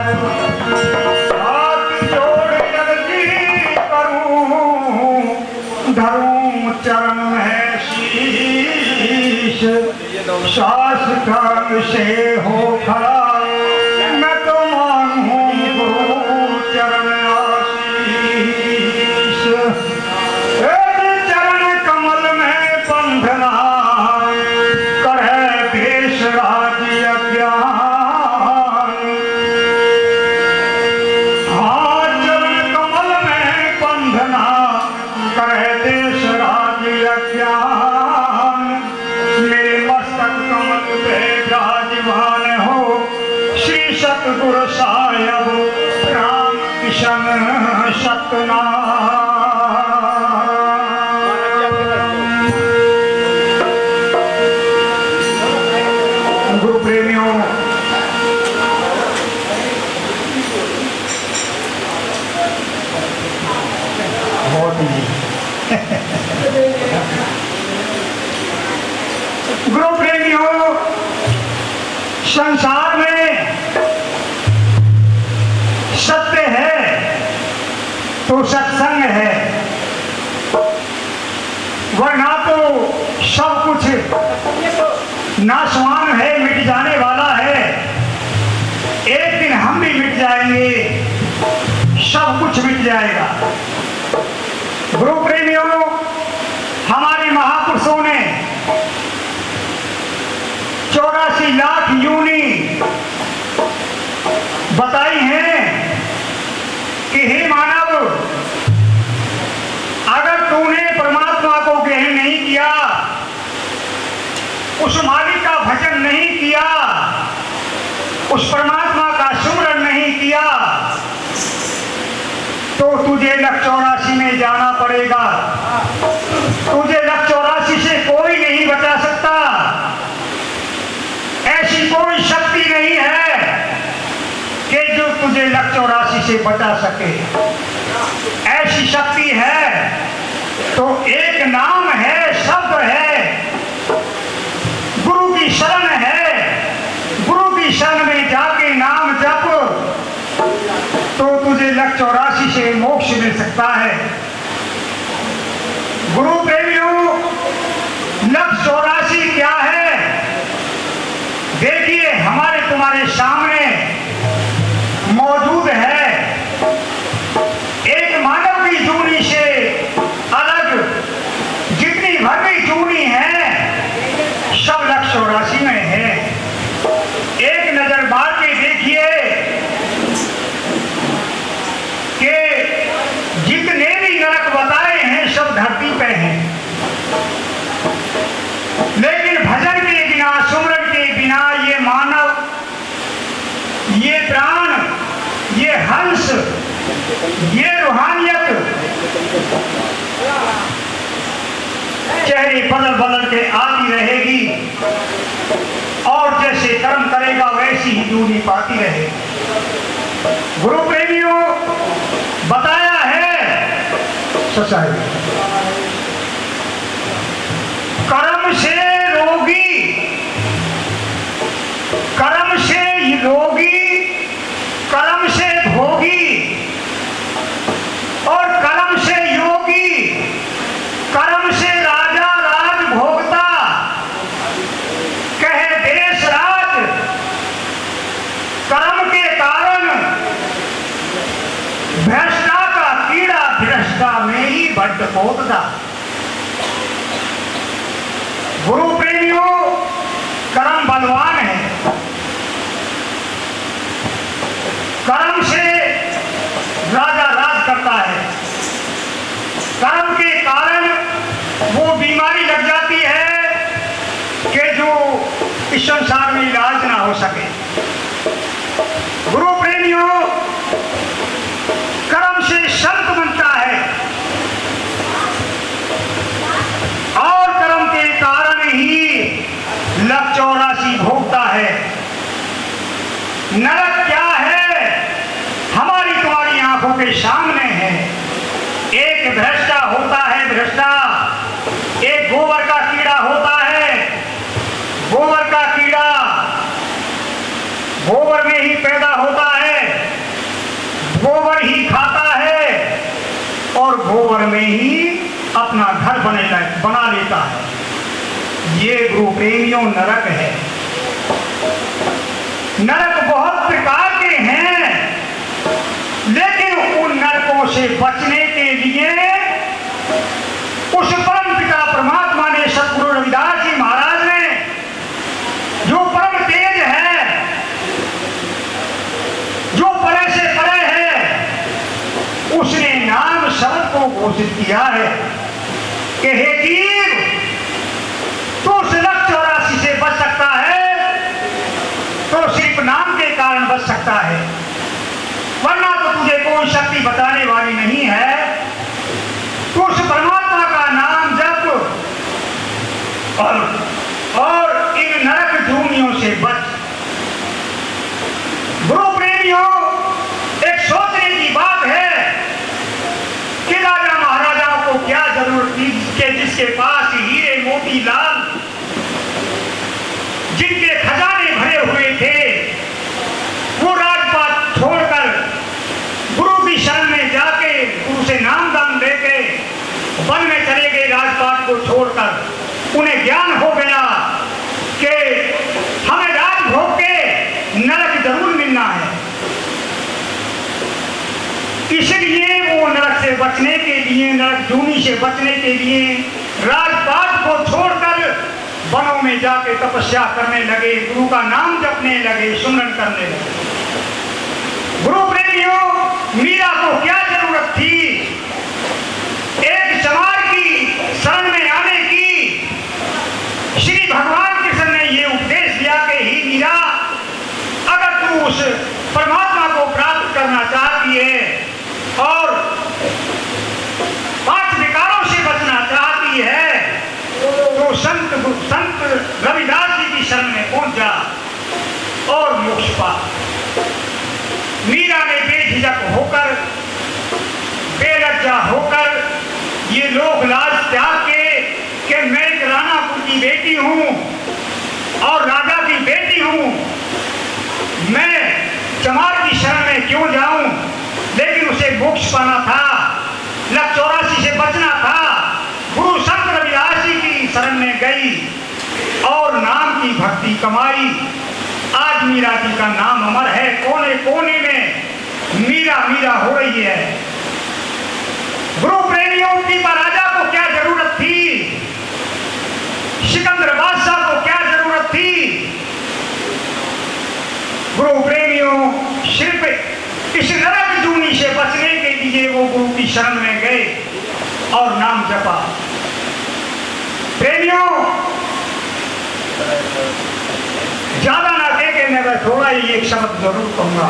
हाथ जोड़ अर्जी करूं, धरूं चरण है शीश, शासकांग से हो खड़ा मैं तो मांगू गुरु चरण आशीष। चरण कमल में बंधना करे देश राज्य अज्ञान। हाँ चरण कमल में बंधना करे देश राज्य अज्ञान। मेरे मस्तक कमल पे विराजमान हो श्री सतगुरु साहिब राम किशन सतनाम। गुरु प्रेमियों, बहुत ही गुरु प्रेमियों, संसार में सत्य है तो सत्संग है, वरना तो सब कुछ नाशवान है, मिट जाने वाला है। एक दिन हम भी मिट जाएंगे, सब कुछ मिट जाएगा। गुरु प्रेमियों, हमारे महापुरुषों ने 84 लाख योनि बताई हैं कि हे मानव, अगर तूने परमात्मा को ग्रहण नहीं किया, उस मालिक का भजन नहीं किया, उस परमात्मा का सुमरन नहीं किया, तो तुझे लख 84 में जाना पड़ेगा। तुझे लख 84 से कोई नहीं बचा सकता। ऐसी कोई शक्ति नहीं है कि जो तुझे लख 84 से बचा सके। ऐसी शक्ति है तो एक नाम है, शब्द है, गुरु की शरण है। गुरु की शरण में जाके नाम जप तो तुझे लख 84 से मोक्ष मिल सकता है। गुरु प्रेमियों, लख 84 क्या है? देखिए, हमारे तुम्हारे सामने मौजूद है। एक मानव की जूनी से अलग जितनी भरवी जूनी है, सब लख 84 में है। एक नजर मार के देखिए कि जितने भी नरक बताए हैं सब धरती पे हैं, लेकिन भजन के बिना, सुमरन के बिना ये मानव, ये प्राण, ये हंस, ये रूहानियत चेहरे बदल बदल के आती रहेगी और जैसे कर्म करेगा वैसी ही जूनी पाती रहेगी। गुरु प्रेमियों, बताया है सच्चाई। कर्म से रोगी, कर्म से रोगी, कर्म से भोगी और कर्म से योगी, कर्म से राजा राज भोगता, कहे देश राज। कर्म के कारण भ्रष्टा का कीड़ा भ्रष्टा में ही बड्ड पोतदा। गुरु प्रेमियों, कर्म बलवान है। कर्म से राजा राज करता है। कर्म के कारण वो बीमारी लग जाती है कि जो इस संसार में इलाज ना हो सके। गुरु प्रेमियों, कर्म से संत बनता है और कर्म के कारण ही लख 84 भोगता है। नरक क्या है? हमारी तुम्हारी आंखों के सामने है। एक भ्रष्टा होता है, भ्रष्टा। एक गोबर का कीड़ा होता है, गोबर का कीड़ा गोबर में ही पैदा होता है। अपना घर बना लेता है। ये गुरु प्रेमियों नरक है। नरक बहुत प्रकार के हैं, लेकिन उन नरकों से बचने के लिए उस परम पिता परमात्मा ने, सतगुरु रविदास जी महाराज ने, जो परम तेज है, जो परे से परे है, उसने नाम शब्द को घोषित किया है कि हे जीव, तू उस लक्ष्य 84 से बच सकता है तो सिर्फ नाम के कारण बच सकता है, वरना तो तुझे कोई शक्ति बताने वाली नहीं है। तू उस परमात्मा का नाम जप और इन नरक जूनियों से बच। गुरु प्रेमियों, एक सोचने की बात है कि राजा महाराजाओं को क्या जरूरत थी कि जिसके पास हीरे मोती लाल, जिनके खजाने भरे हुए थे, वो राजपाट छोड़कर गुरु की शरण में जाके गुरु से नाम दान लेके वन में चले गए। राजपाट को छोड़कर उन्हें ज्ञान हो गया कि हमें राजभोग के नरक जरूर मिलना है, इसलिए वो नरक से बचने के लिए, नरक जूनी से बचने के लिए राजपाट को छोड़कर वनों में जाके तपस्या करने लगे, गुरु का नाम जपने लगे, सुमरन करने लगे। गुरु प्रेमियों, मीरा को क्या जरूरत थी एक चमार की शरण में आने की? श्री भगवान कृष्ण ने ये उपदेश दिया कि ही मीरा, अगर तू उस परमात्मा को प्राप्त करना चाहती है और 5 विकारों से बचना चाहती है, तो संत रविदास जी की शरण में पहुंच जा और मोक्ष पा। मीरा ने बेझिझक होकर, बेलज्जा होकर, ये लोक लाज त्याग के कि मैं एक राणापुर की बेटी हूं और राजा की बेटी हूं, मैं चमार की शरण में क्यों जाऊं, लेकिन उसे मोक्ष पाना था, लक्ष्य 84 से बचना था। गुरु संत रविदास जी की शरण में गई और नाम की भक्ति कमाई। आज मीरा जी का नाम अमर है, कोने कोने में मीरा मीरा हो रही है। गुरु प्रेमियों की राजा को क्या जरूरत थी, सिकंदर बादशाह को क्या जरूरत थी? गुरु प्रेमियों, सिर्फ इस नरक जूनी से बचने के लिए वो गुरु की शरण में गए और नाम जपा। प्रेमियों, ज्यादा ना कह के मैं थोड़ा ही एक शब्द जरूर कहूंगा।